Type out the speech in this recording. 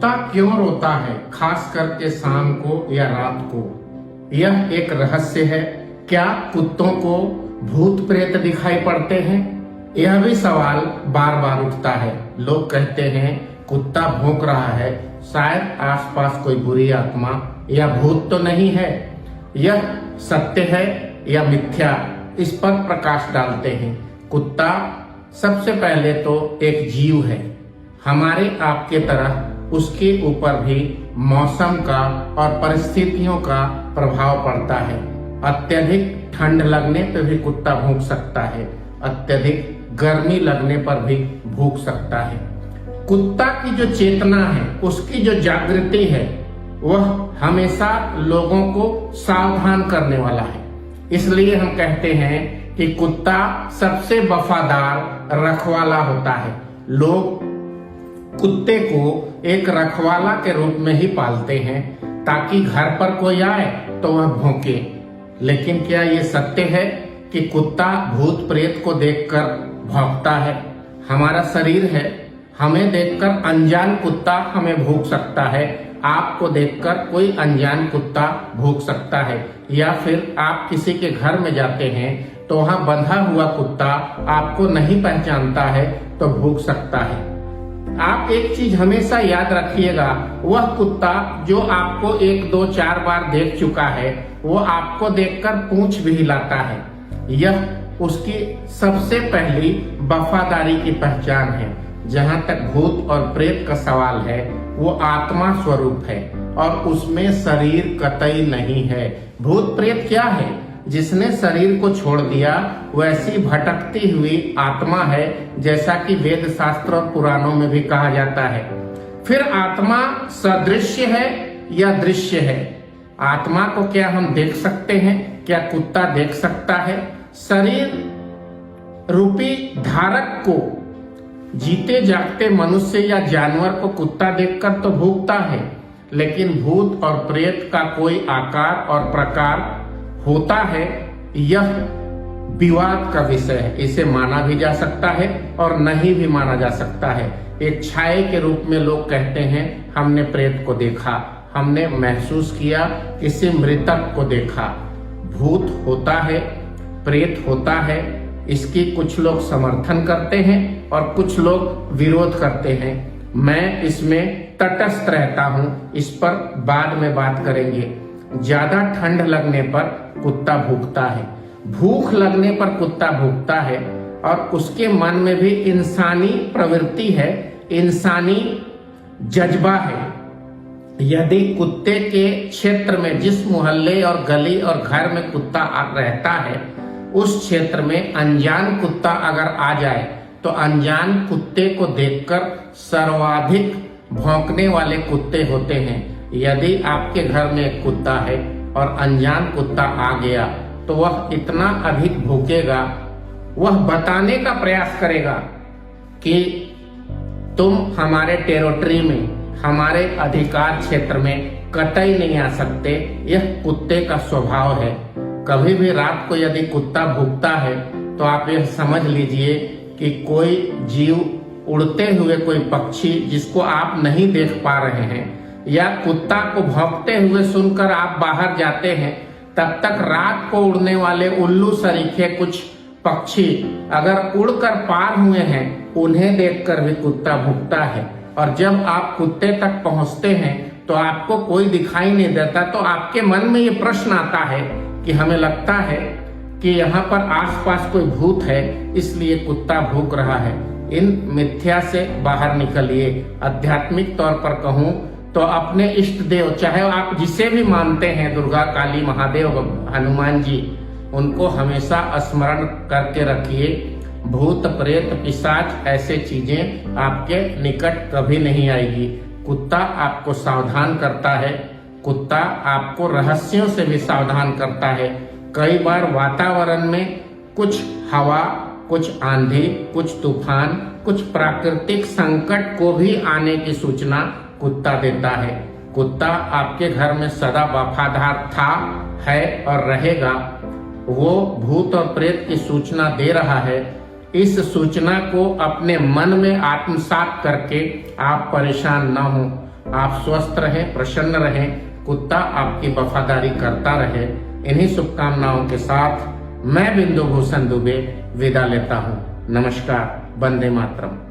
कुत्ता क्यों रोता है, खास करके शाम को या रात को? यह एक रहस्य है। क्या कुत्तों को भूत प्रेत दिखाई पड़ते हैं? यह भी सवाल बार बार उठता है। लोग कहते हैं कुत्ता भौंक रहा है, शायद आसपास कोई बुरी आत्मा या भूत तो नहीं है। यह सत्य है या मिथ्या, इस पर प्रकाश डालते हैं। कुत्ता सबसे पहले तो एक जीव है। हमारे आपके तरह उसके ऊपर भी मौसम का और परिस्थितियों का प्रभाव पड़ता है। अत्यधिक ठंड लगने पर भी कुत्ता भौंक सकता है, अत्यधिक गर्मी लगने पर भी भौंक सकता है। कुत्ता की जो चेतना है, उसकी जो जागृति है, वह हमेशा लोगों को सावधान करने वाला है। इसलिए हम कहते हैं कि कुत्ता सबसे वफादार रखवाला होता है। लोग कुत्ते को एक रखवाला के रूप में ही पालते हैं ताकि घर पर कोई आए तो वह भौंके। लेकिन क्या ये सत्य है कि कुत्ता भूत प्रेत को देखकर भौंकता है? हमारा शरीर है, हमें देखकर अनजान कुत्ता हमें भौंक सकता है। आपको देखकर कोई अनजान कुत्ता भौंक सकता है। या फिर आप किसी के घर में जाते हैं तो वहां बंधा हुआ कुत्ता आपको नहीं पहचानता है तो भौंक सकता है। आप एक चीज हमेशा याद रखिएगा, वह कुत्ता जो आपको 1, 2, 4 बार देख चुका है, वो आपको देखकर पूंछ भी हिलाता है। यह उसकी सबसे पहली वफादारी की पहचान है। जहां तक भूत और प्रेत का सवाल है, वो आत्मा स्वरूप है और उसमें शरीर कतई नहीं है। भूत प्रेत क्या है? जिसने शरीर को छोड़ दिया वैसी भटकती हुई आत्मा है, जैसा कि वेद शास्त्र और पुराणों में भी कहा जाता है। फिर आत्मा सदृश्य है या दृश्य है? आत्मा को क्या हम देख सकते हैं? क्या कुत्ता देख सकता है? शरीर रूपी धारक को, जीते जागते मनुष्य या जानवर को कुत्ता देखकर तो भौंकता है, लेकिन भूत और प्रेत का कोई आकार और प्रकार होता है, यह विवाद का विषय है। इसे माना भी जा सकता है और नहीं भी माना जा सकता है। एक छाया के रूप में लोग कहते हैं हमने प्रेत को देखा, हमने महसूस किया, किसी मृतक को देखा। भूत होता है, प्रेत होता है, इसकी कुछ लोग समर्थन करते हैं और कुछ लोग विरोध करते हैं। मैं इसमें तटस्थ रहता हूं, इस पर बाद में बात करेंगे। ज्यादा ठंड लगने पर कुत्ता भौंकता है, भूख लगने पर कुत्ता भौंकता है और उसके मन में भी इंसानी प्रवृत्ति है, इंसानी जज्बा है। यदि कुत्ते के क्षेत्र में जिस मोहल्ले और गली और घर में कुत्ता रहता है, उस क्षेत्र में अनजान कुत्ता अगर आ जाए तो अनजान कुत्ते को देखकर सर्वाधिक भौंकने वाले कुत्ते होते हैं। यदि आपके घर में एक कुत्ता है और अनजान कुत्ता आ गया तो वह इतना अधिक भौंकेगा, वह बताने का प्रयास करेगा कि तुम हमारे टेरिटरी में, हमारे अधिकार क्षेत्र में कतई नहीं आ सकते। यह कुत्ते का स्वभाव है। कभी भी रात को यदि कुत्ता भौंकता है तो आप यह समझ लीजिए कि कोई जीव, उड़ते हुए कोई पक्षी जिसको आप नहीं देख पा रहे हैं, या कुत्ता को भौंकते हुए सुनकर आप बाहर जाते हैं, तब तक रात को उड़ने वाले उल्लू सरीखे कुछ पक्षी अगर उड़कर पार हुए हैं, उन्हें देखकर भी कुत्ता भौंकता है। और जब आप कुत्ते तक पहुंचते हैं तो आपको कोई दिखाई नहीं देता, तो आपके मन में ये प्रश्न आता है कि हमें लगता है कि यहाँ पर आसपास कोई भूत है, इसलिए कुत्ता भौंक रहा है। इन मिथ्या से बाहर निकलिए। आध्यात्मिक तौर पर कहूँ तो अपने इष्ट देव, चाहे आप जिसे भी मानते हैं, दुर्गा, काली, महादेव, हनुमान जी, उनको हमेशा स्मरण करके रखिए। भूत प्रेत पिशाच ऐसे चीजें आपके निकट कभी नहीं आएगी। कुत्ता आपको सावधान करता है, कुत्ता आपको रहस्यों से भी सावधान करता है। कई बार वातावरण में कुछ हवा, कुछ आंधी, कुछ तूफान, कुछ प्राकृतिक संकट को भी आने की सूचना कुत्ता देता है। कुत्ता आपके घर में सदा वफादार था, है और रहेगा। वो भूत और प्रेत की सूचना दे रहा है। इस सूचना को अपने मन में आत्मसात करके आप परेशान न हो। आप स्वस्थ रहें, प्रसन्न रहें, कुत्ता आपकी वफादारी करता रहे। इन्हीं शुभकामनाओं के साथ मैं बिंदु भूषण दुबे विदा लेता हूँ। नमस्कार। वंदे मातरम।